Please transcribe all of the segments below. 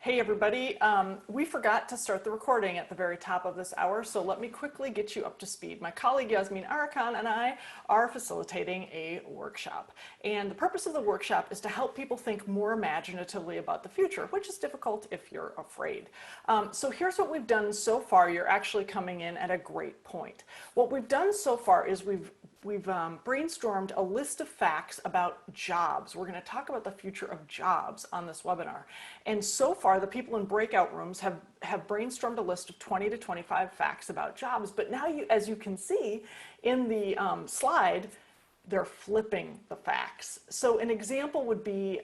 Hey everybody, we forgot to start the recording at the very top of this hour, so let me quickly get you up to speed. My colleague Yasemin, Arikan, and I are facilitating a workshop. And the purpose of the workshop is to help people think more imaginatively about the future, which is difficult if you're afraid. So here's what we've done so far. You're actually coming in at a great point. What we've done so far is we've brainstormed a list of facts about jobs. We're going to talk about the future of jobs on this webinar. And so far, the people in breakout rooms have brainstormed a list of 20 to 25 facts about jobs. But now, as you can see in the slide, they're flipping the facts. So an example would be,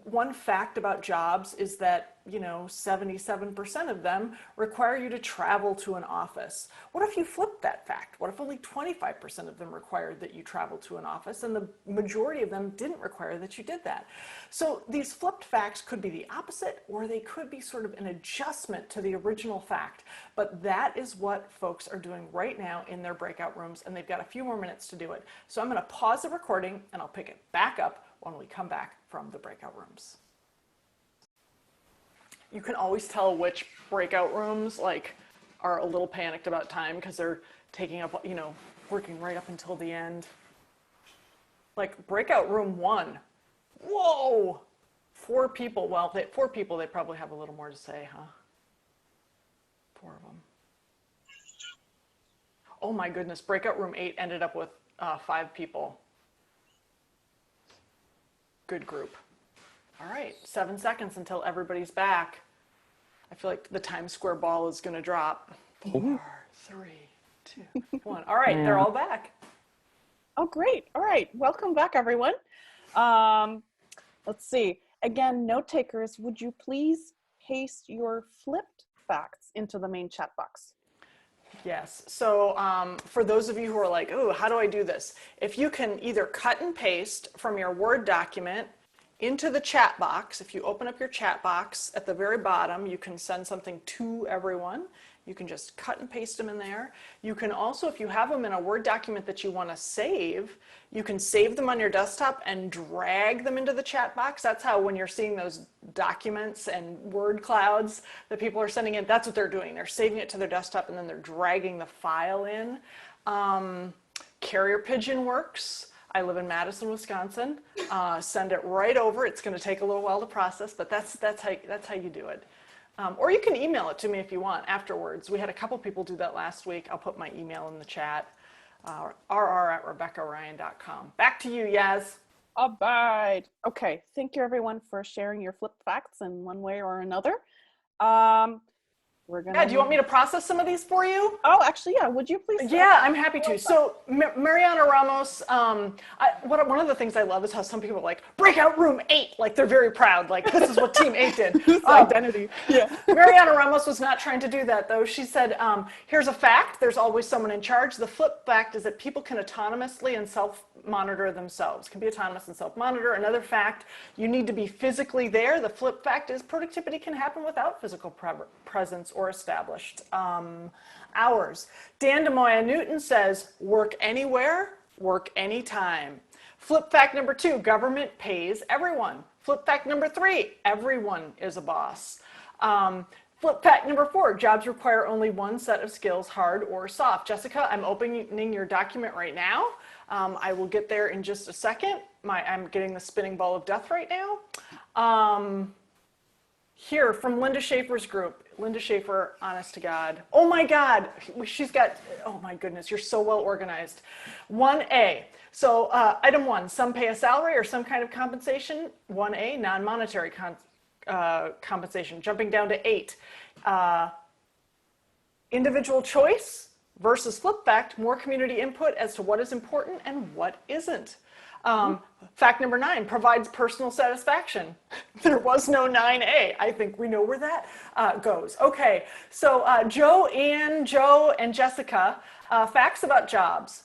one fact about jobs is that, 77% of them require you to travel to an office. What if you flipped that fact? What if only 25% of them required that you travel to an office and the majority of them didn't require that you did that? So these flipped facts could be the opposite, or they could be sort of an adjustment to the original fact. But that is what folks are doing right now in their breakout rooms, and they've got a few more minutes to do it. So I'm going to pause the recording and I'll pick it back up when we come back from the breakout rooms. You can always tell which breakout rooms are a little panicked about time because they're taking up, working right up until the end. Like breakout room 1. Whoa! 4 people. Well, 4 people, they probably have a little more to say, huh? 4 of them. Oh my goodness, breakout room 8 ended up with 5 people. Good group. All right, 7 seconds until everybody's back. I feel like the Times Square ball is going to drop. 4, 3, 2, 1. All right, they're all back. Oh, great. All right, welcome back, everyone. Let's see. Again, note takers, would you please paste your flipped facts into the main chat box? Yes. So for those of you who are like, oh, how do I do this? If you can either cut and paste from your Word document into the chat box, if you open up your chat box at the very bottom, you can send something to everyone. You can just cut and paste them in there. You can also, if you have them in a Word document that you want to save, you can save them on your desktop and drag them into the chat box. That's how when you're seeing those documents and word clouds that people are sending in, that's what they're doing. They're saving it to their desktop and then they're dragging the file in. Carrier pigeon works. I live in Madison, Wisconsin. Send it right over. It's going to take a little while to process, but that's how you do it. Or you can email it to me if you want afterwards. We had a couple people do that last week. I'll put my email in the chat, rr@rebeccaRyan.com. Back to you, Yaz. All right. Okay. Thank you, everyone, for sharing your flipped facts in one way or another. We're gonna. Yeah, do you want me to process some of these for you? Oh, actually, yeah. Would you please? Yeah, I'm happy to. So Mariana Ramos, one of the things I love is how some people are like, breakout room 8, like they're very proud, like this is what team 8 did. Identity. Yeah. Mariana Ramos was not trying to do that though. She said, here's a fact, there's always someone in charge. The flip fact is that people can autonomously and self-monitor themselves, can be autonomous and self-monitor. Another fact, you need to be physically there. The flip fact is productivity can happen without physical presence or established hours. Dan DeMoya Newton says, work anywhere, work anytime. Flip fact number 2, government pays everyone. Flip fact number 3, everyone is a boss. Flip fact number 4, jobs require only one set of skills, hard or soft. Jessica, I'm opening your document right now. I will get there in just a second. I'm getting the spinning ball of death right now. Here from Linda Schaefer's group. Linda Schaefer, honest to God. Oh my God, she's got, oh my goodness, you're so well organized. 1A, so item 1, some pay a salary or some kind of compensation. 1A, non-monetary compensation. Jumping down to 8, individual choice versus flip fact, more community input as to what is important and what isn't. Fact number 9, provides personal satisfaction. There was no 9A. I think we know where that goes. Okay, so Joe, and Jessica, facts about jobs.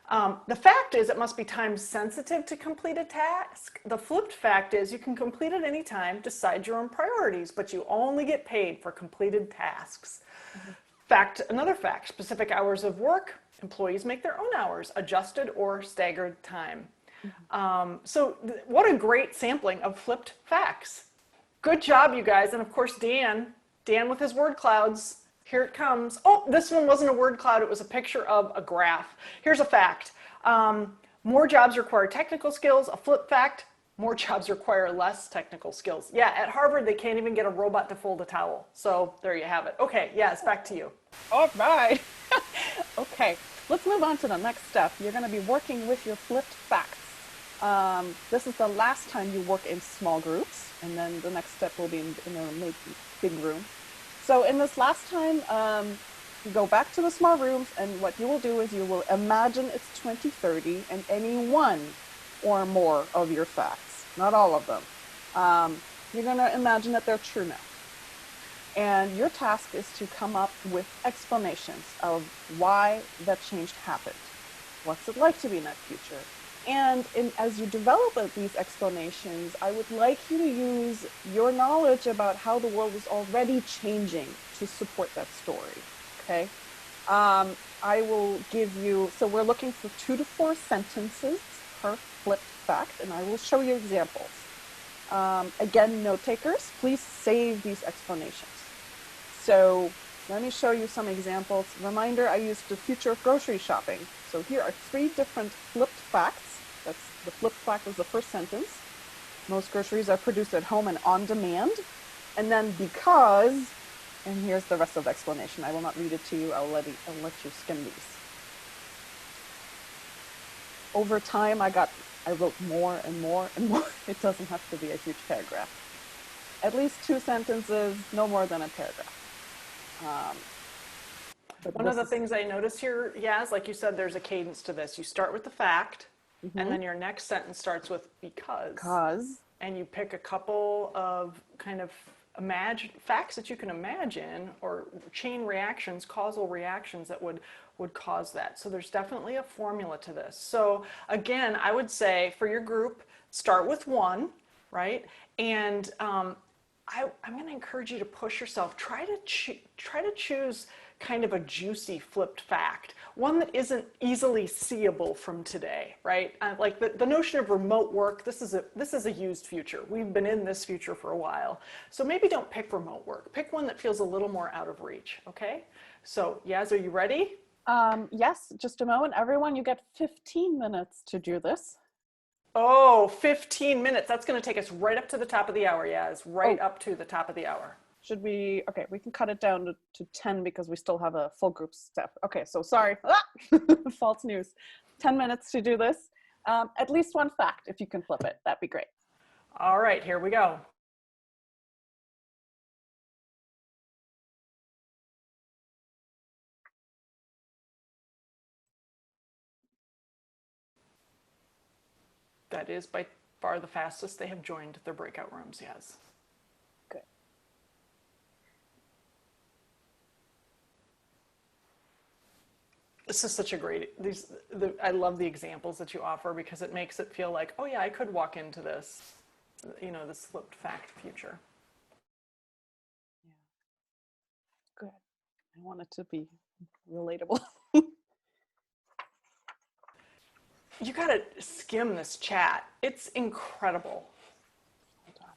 The fact is it must be time sensitive to complete a task. The flipped fact is you can complete it any time, decide your own priorities, but you only get paid for completed tasks. Another fact, specific hours of work, employees make their own hours, adjusted or staggered time. So what a great sampling of flipped facts. Good job, you guys. And of course, Dan with his word clouds. Here it comes. Oh, this one wasn't a word cloud. It was a picture of a graph. Here's a fact. More jobs require technical skills. A flip fact, more jobs require less technical skills. Yeah, at Harvard, they can't even get a robot to fold a towel. So there you have it. Okay, yes, back to you. All right. Okay, let's move on to the next step. You're going to be working with your flipped facts. This is the last time you work in small groups, and then the next step will be in a big room. So in this last time, you go back to the small rooms, and what you will do is you will imagine it's 2030 and any one or more of your facts, not all of them. You're going to imagine that they're true now. And your task is to come up with explanations of why that change happened. What's it like to be in that future? And as you develop these explanations, I would like you to use your knowledge about how the world is already changing to support that story, okay? I will give you, so we're looking for 2 to 4 sentences per flipped fact, and I will show you examples. Again, note takers, please save these explanations. So let me show you some examples. Reminder, I used the future of grocery shopping. So here are 3 different flipped facts. That's the flipped fact was the first sentence. Most groceries are produced at home and on demand. And then because, and here's the rest of the explanation. I will not read it to you. I'll let you skim these. Over time, I wrote more and more and more. It doesn't have to be a huge paragraph. At least 2 sentences, no more than a paragraph. One of the things I noticed here, Yaz, like you said, there's a cadence to this. You start with the fact, and then your next sentence starts with because. And you pick a couple of kind of facts that you can imagine, or chain reactions, causal reactions that would cause that. So there's definitely a formula to this. So again, I would say for your group, start with 1, right? And I'm going to encourage you to push yourself. Try to choose kind of a juicy flipped fact, one that isn't easily seeable from today, right? Like the notion of remote work. This is a used future. We've been in this future for a while, so maybe don't pick remote work. Pick one that feels a little more out of reach. Okay. So Yaz, are you ready? Yes. Just a moment, everyone. You get 15 minutes to do this. Oh, 15 minutes. That's going to take us right up to the top of the hour, Yaz. Right up to the top of the hour. Should we, okay, we can cut it down to 10 because we still have a full group step. Okay, so sorry, false news. 10 minutes to do this. At least 1 fact, if you can flip it, that'd be great. All right, here we go. That is by far the fastest they have joined their breakout rooms, yes. Good. This is such a great, I love the examples that you offer because it makes it feel like, oh yeah, I could walk into this, this flipped fact future. Yeah. Good. I want it to be relatable. You gotta skim this chat. It's incredible. Hold on.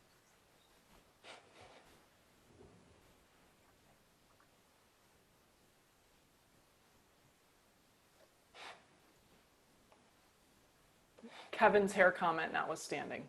Kevin's hair comment notwithstanding.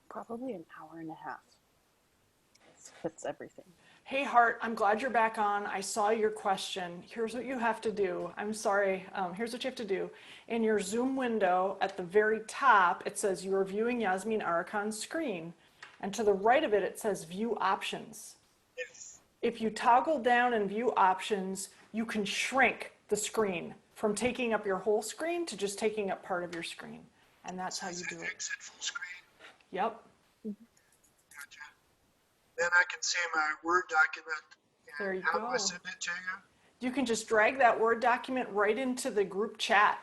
Probably an hour and a half. This fits everything. Hey Hart, I'm glad you're back on. I saw your question. Here's what you have to do. I'm sorry. Here's what you have to do. In your Zoom window at the very top, it says you're viewing Yasemin Arikan's screen. And to the right of it, it says view options. If you toggle down and view options, you can shrink the screen from taking up your whole screen to just taking up part of your screen. And that's how you do it. Exit full screen. Yep. Gotcha. Then I can see my Word document. There you How go. do I send it to you? You can just drag that Word document right into the group chat.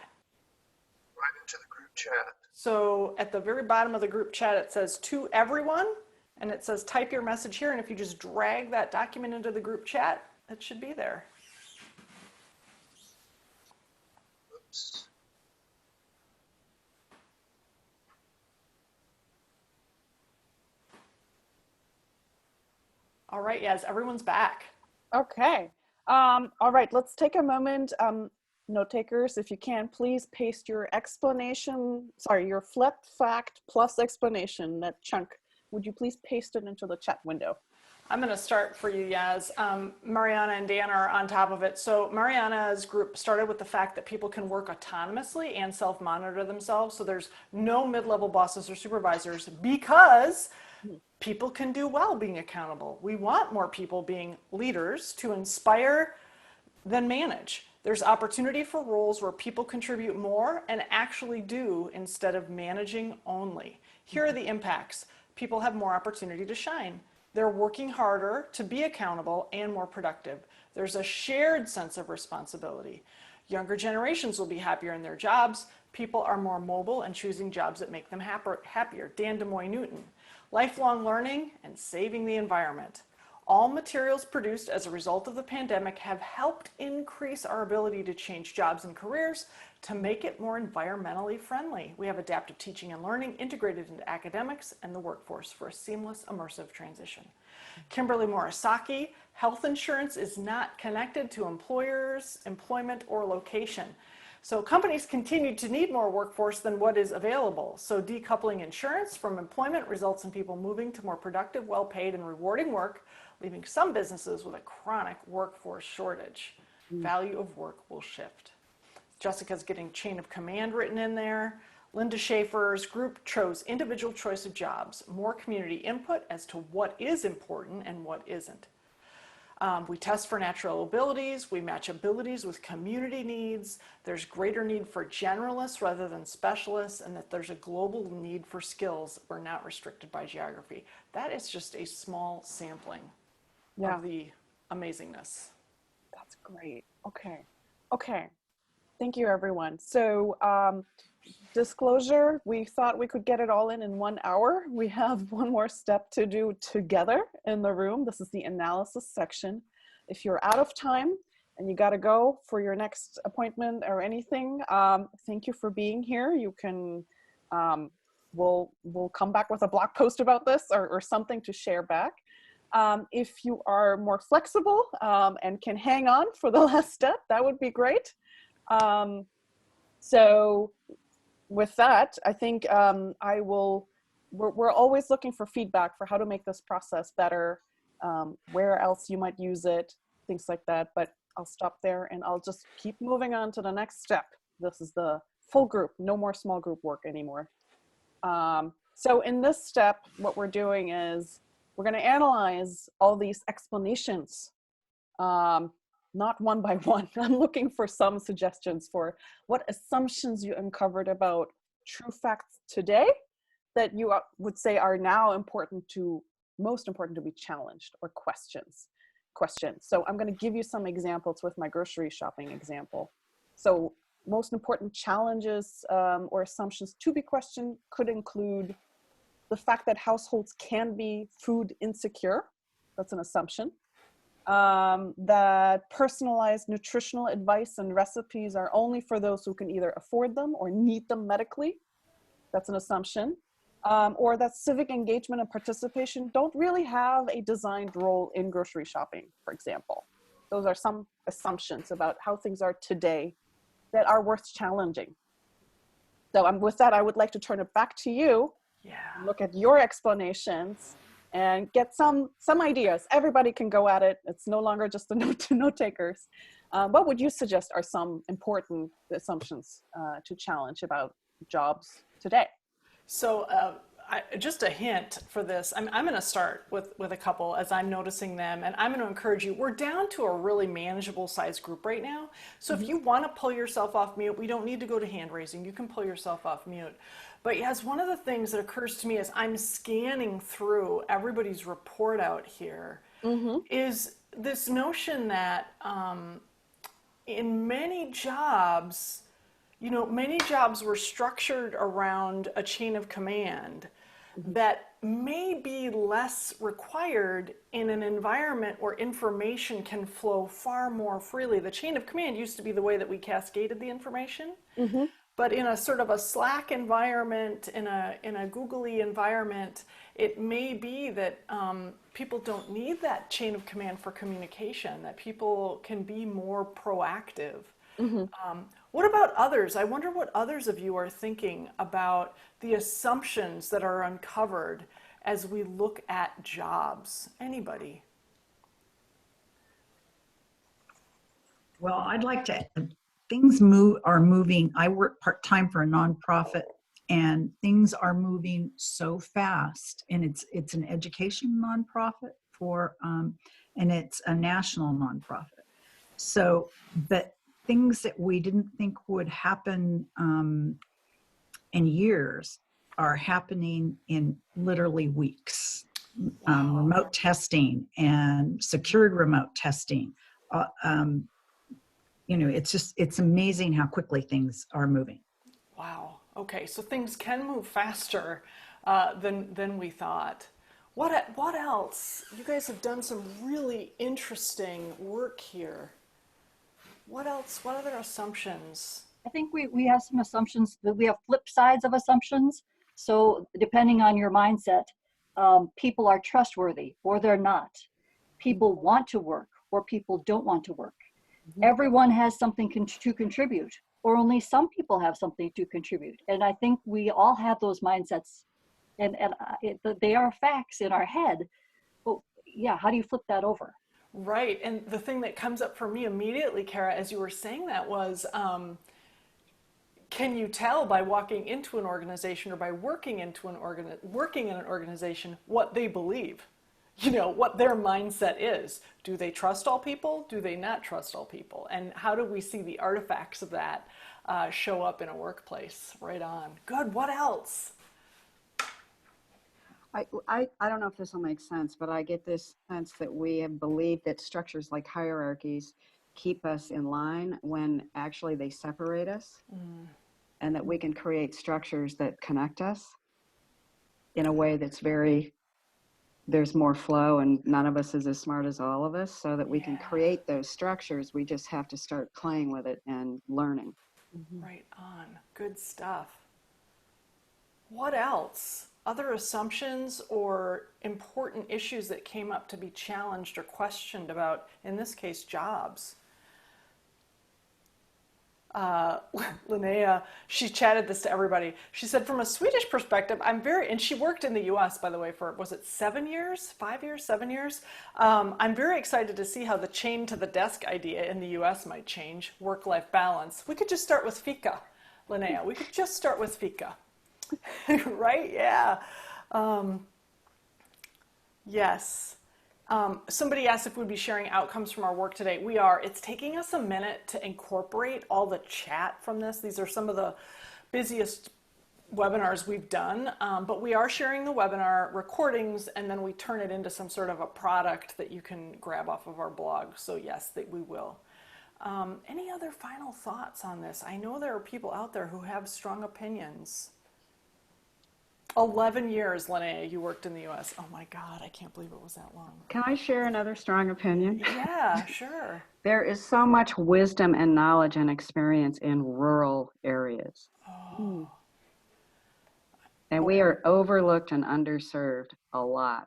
Right into the group chat. So at the very bottom of the group chat, it says to everyone, and it says type your message here. And if you just drag that document into the group chat, it should be there. Oops. All right, yes, everyone's back. Okay. All right, let's take a moment. Note takers, if you can, please paste your explanation, sorry, your flipped fact plus explanation, that chunk. Would you please paste it into the chat window? I'm going to start for you, Yaz. Mariana and Dan are on top of it. So Mariana's group started with the fact that people can work autonomously and self-monitor themselves. So there's no mid-level bosses or supervisors because people can do well being accountable. We want more people being leaders to inspire than manage. There's opportunity for roles where people contribute more and actually do instead of managing only. Here are the impacts. People have more opportunity to shine. They're working harder to be accountable and more productive. There's a shared sense of responsibility. Younger generations will be happier in their jobs. People are more mobile and choosing jobs that make them happier. Dan DeMoy Newton. Lifelong learning and saving the environment. All materials produced as a result of the pandemic have helped increase our ability to change jobs and careers to make it more environmentally friendly. We have adaptive teaching and learning integrated into academics and the workforce for a seamless, immersive transition. Kimberly Morisaki, health insurance is not connected to employers, employment, or location. So companies continue to need more workforce than what is available. So decoupling insurance from employment results in people moving to more productive, well-paid, and rewarding work, leaving some businesses with a chronic workforce shortage. Value of work will shift. Jessica's getting chain of command written in there. Linda Schaefer's group chose individual choice of jobs, more community input as to what is important and what isn't. We test for natural abilities, we match abilities with community needs, there's greater need for generalists rather than specialists, and that there's a global need for skills. We're not restricted by geography. That is just a small sampling of the amazingness. That's great. Okay. Okay. Thank you, everyone. So disclosure, we thought we could get it all in 1 hour. We have one more step to do together in the room. This is the analysis section. If you're out of time and you got to go for your next appointment or anything, thank you for being here. You can, we'll come back with a blog post about this or something to share back. If you are more flexible and can hang on for the last step, that would be great. So with that, I think we're always looking for feedback for how to make this process better, where else you might use it, things like that. But I'll stop there and I'll just keep moving on to the next step. This is the full group, no more small group work anymore. So in this step, what we're doing is we're going to analyze all these explanations, not one by one. I'm looking for some suggestions for what assumptions you uncovered about true facts today that you would say are now most important to be challenged or questions. So I'm going to give you some examples with my grocery shopping example. So most important challenges or assumptions to be questioned could include the fact that households can be food insecure. That's an assumption. That personalized nutritional advice and recipes are only for those who can either afford them or need them medically. That's an assumption. Or that civic engagement and participation don't really have a designed role in grocery shopping, for example. Those are some assumptions about how things are today that are worth challenging. So with that, I would like to turn it back to you. Yeah. Look at your explanations and get some ideas. Everybody can go at it. It's no longer just the note takers. What would you suggest are some important assumptions to challenge about jobs today? So just a hint for this, I'm going to start with a couple as I'm noticing them, and I'm going to encourage you. We're down to a really manageable size group right now. So if you want to pull yourself off mute, we don't need to go to hand raising. You can pull yourself off mute. But yes, one of the things that occurs to me as I'm scanning through everybody's report out here is this notion that in many jobs, many jobs were structured around a chain of command that may be less required in an environment where information can flow far more freely. The chain of command used to be the way that we cascaded the information, Mm-hmm. but in a sort of a Slack environment, in a googly environment, it may be that people don't need that chain of command for communication, that people can be more proactive. Mm-hmm. What about others? I wonder what others of you are thinking about the assumptions that are uncovered as we look at jobs. Anybody? Well, I'd like to, are moving. I work part-time for a nonprofit and things are moving so fast, and it's an education nonprofit and it's a national nonprofit. So the things that we didn't think would happen in years are happening in literally weeks. Wow. Remote testing and secured remote testing. Uh, um, it's amazing how quickly things are moving. Wow. Okay, so things can move faster than we thought. What else? You guys have done some really interesting work here. What else? What other assumptions? I think we have some assumptions, that we have flip sides of assumptions. So depending on your mindset, people are trustworthy or they're not. People want to work or people don't want to work. Everyone has something to contribute, or only some people have something to contribute. And I think we all have those mindsets, and they are facts in our head. But yeah, how do you flip that over? Right, and the thing that comes up for me immediately, Kara, as you were saying that was, can you tell by walking into an organization or by working in an organization what they believe? What their mindset is. Do they trust all people? Do they not trust all people? And how do we see the artifacts of that show up in a workplace? Right on. Good. What else? I don't know if this will make sense, but I get this sense that we have believed that structures like hierarchies keep us in line when actually they separate us, and that we can create structures that connect us in a way that's there's more flow and none of us is as smart as all of us, so that we can create those structures. We just have to start playing with it and learning. Right on. Good stuff. What else? Other assumptions or important issues that came up to be challenged or questioned about, in this case, jobs? Linnea, she chatted this to everybody. She said, from a Swedish perspective, and she worked in the US, by the way, for, was it 7 years, 5 years, 7 years? I'm very excited to see how the chain to the desk idea in the US might change, work-life balance. We could just start with fika, Linnea. We could just start with fika. Right? Yeah. Yes. Somebody asked if we'd be sharing outcomes from our work today. We are. It's taking us a minute to incorporate all the chat from this. These are some of the busiest webinars we've done, but we are sharing the webinar recordings, and then we turn it into some sort of a product that you can grab off of our blog. So yes, that we will. Any other final thoughts on this? I know there are people out there who have strong opinions. 11 years, Linnea, you worked in the US. Oh my God, I can't believe it was that long. Can I share another strong opinion? Yeah, sure. There is so much wisdom and knowledge and experience in rural areas. Oh. And we are overlooked and underserved a lot.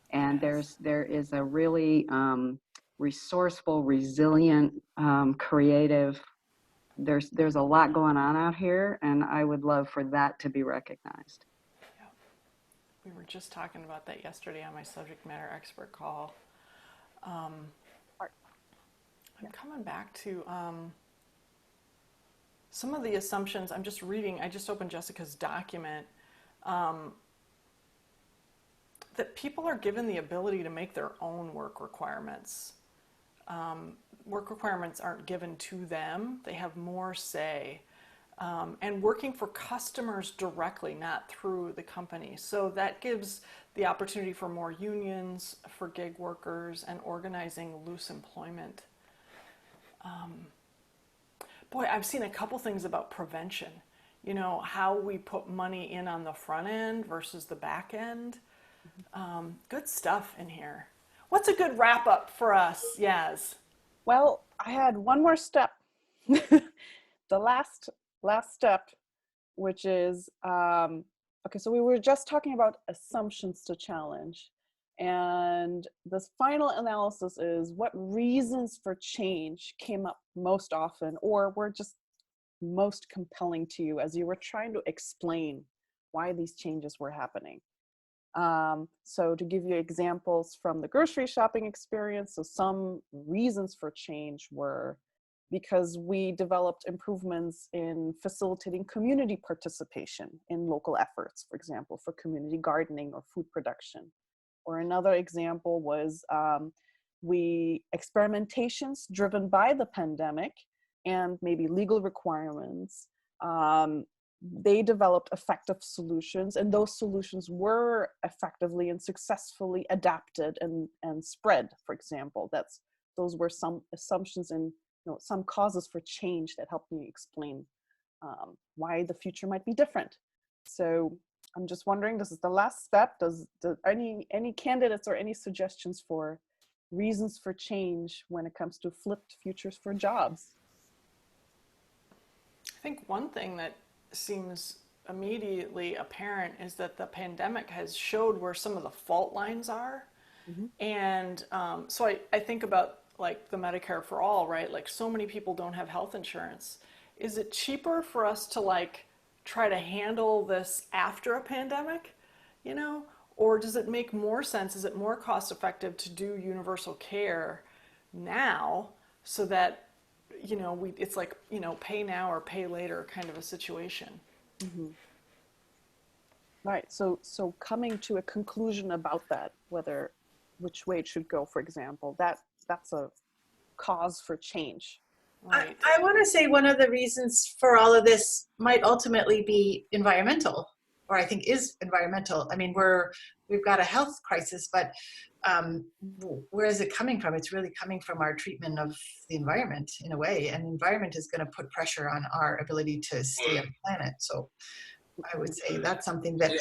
And Yes. there is a really resourceful, resilient, creative, there's a lot going on out here, and I would love for that to be recognized. Yep. We were just talking about that yesterday on my subject matter expert call. I'm coming back to some of the assumptions. I'm just reading, I just opened Jessica's document, that people are given the ability to make their own work requirements. Work requirements aren't given to them. They have more say. And working for customers directly, not through the company. So that gives the opportunity for more unions, for gig workers, and organizing loose employment. boy, I've seen a couple things about prevention. You know, how we put money in on the front end versus the back end. Good stuff in here. What's a good wrap up for us, Yaz? Well, I had one more step. The last step, which is okay. So we were just talking about assumptions to challenge, and this final analysis is what reasons for change came up most often, or were just most compelling to you as you were trying to explain why these changes were happening. So to give you examples from the grocery shopping experience, so some reasons for change were because we developed improvements in facilitating community participation in local efforts, for example, for community gardening or food production. Or another example was experimentations driven by the pandemic and maybe legal requirements. They developed effective solutions, and those solutions were effectively and successfully adapted and spread. For example, those were some assumptions and some causes for change that helped me explain why the future might be different. So I'm just wondering, this is the last step. Does any candidates or any suggestions for reasons for change when it comes to flipped futures for jobs? I think one thing that seems immediately apparent is that the pandemic has showed where some of the fault lines are. Mm-hmm. And so I think about like the Medicare for all, right? Like so many people don't have health insurance. Is it cheaper for us to like try to handle this after a pandemic, you know? Or does it make more sense? Is it more cost effective to do universal care now so that, you know, it's like, you know, pay now or pay later kind of a situation? Mm-hmm. Right. So coming to a conclusion about that, which way it should go, for example, that's a cause for change. Right. I want to say one of the reasons for all of this might ultimately be environmental, or I think is environmental. I mean, we've got a health crisis, but where is it coming from? It's really coming from our treatment of the environment in a way, and the environment is going to put pressure on our ability to stay on the planet. So I would say that's something that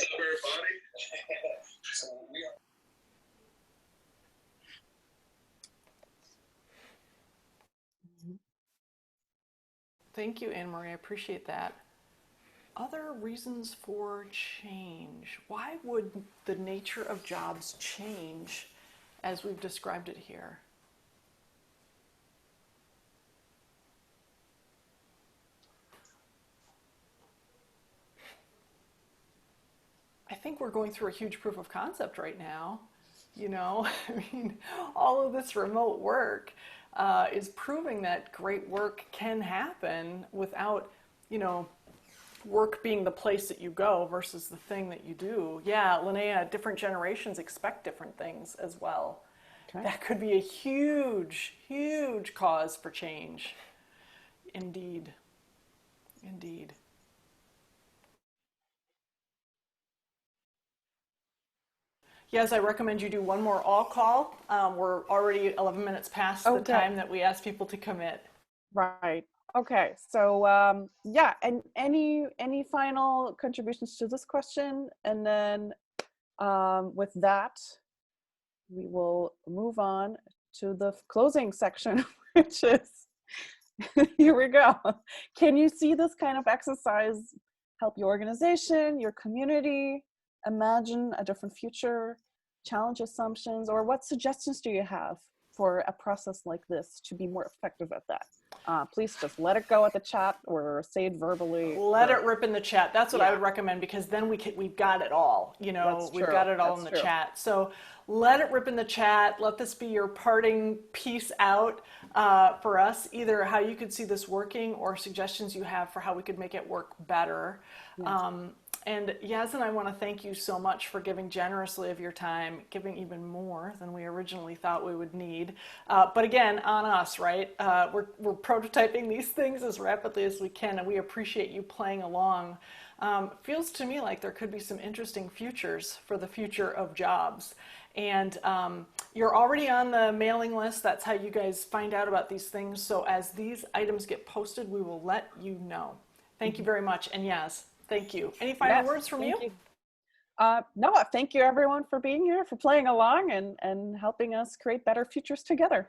Thank you, Anne Marie. I appreciate that. Other reasons for change. Why would the nature of jobs change as we've described it here? I think we're going through a huge proof of concept right now. You know, I mean, all of this remote work is proving that great work can happen without, you know, work being the place that you go versus the thing that you do. Yeah, Linnea, different generations expect different things as well. Okay. That could be a huge, huge cause for change. Indeed. Indeed. Yes, I recommend you do one more all call. We're already 11 minutes past the time that we asked people to commit. Right. Okay. So yeah, and any final contributions to this question? And then with that, we will move on to the closing section, which is, here we go. Can you see this kind of exercise help your organization, your community, imagine a different future, challenge assumptions, or what suggestions do you have for a process like this to be more effective at that? Please just let it go at the chat or say it verbally. Let it rip in the chat. That's what I would recommend, because then we've got it all, you know, we've got it all in the chat. So let it rip in the chat. Let this be your parting piece out for us, either how you could see this working or suggestions you have for how we could make it work better. And Yas and I want to thank you so much for giving generously of your time, giving even more than we originally thought we would need. But again, on us, right? We're prototyping these things as rapidly as we can, and we appreciate you playing along. Feels to me like there could be some interesting futures for the future of jobs. And you're already on the mailing list. That's how you guys find out about these things. So as these items get posted, we will let you know. Thank you very much. And Yas, thank you. Any final Yes, words from you? thank No, thank you everyone for being here, for playing along and helping us create better futures together.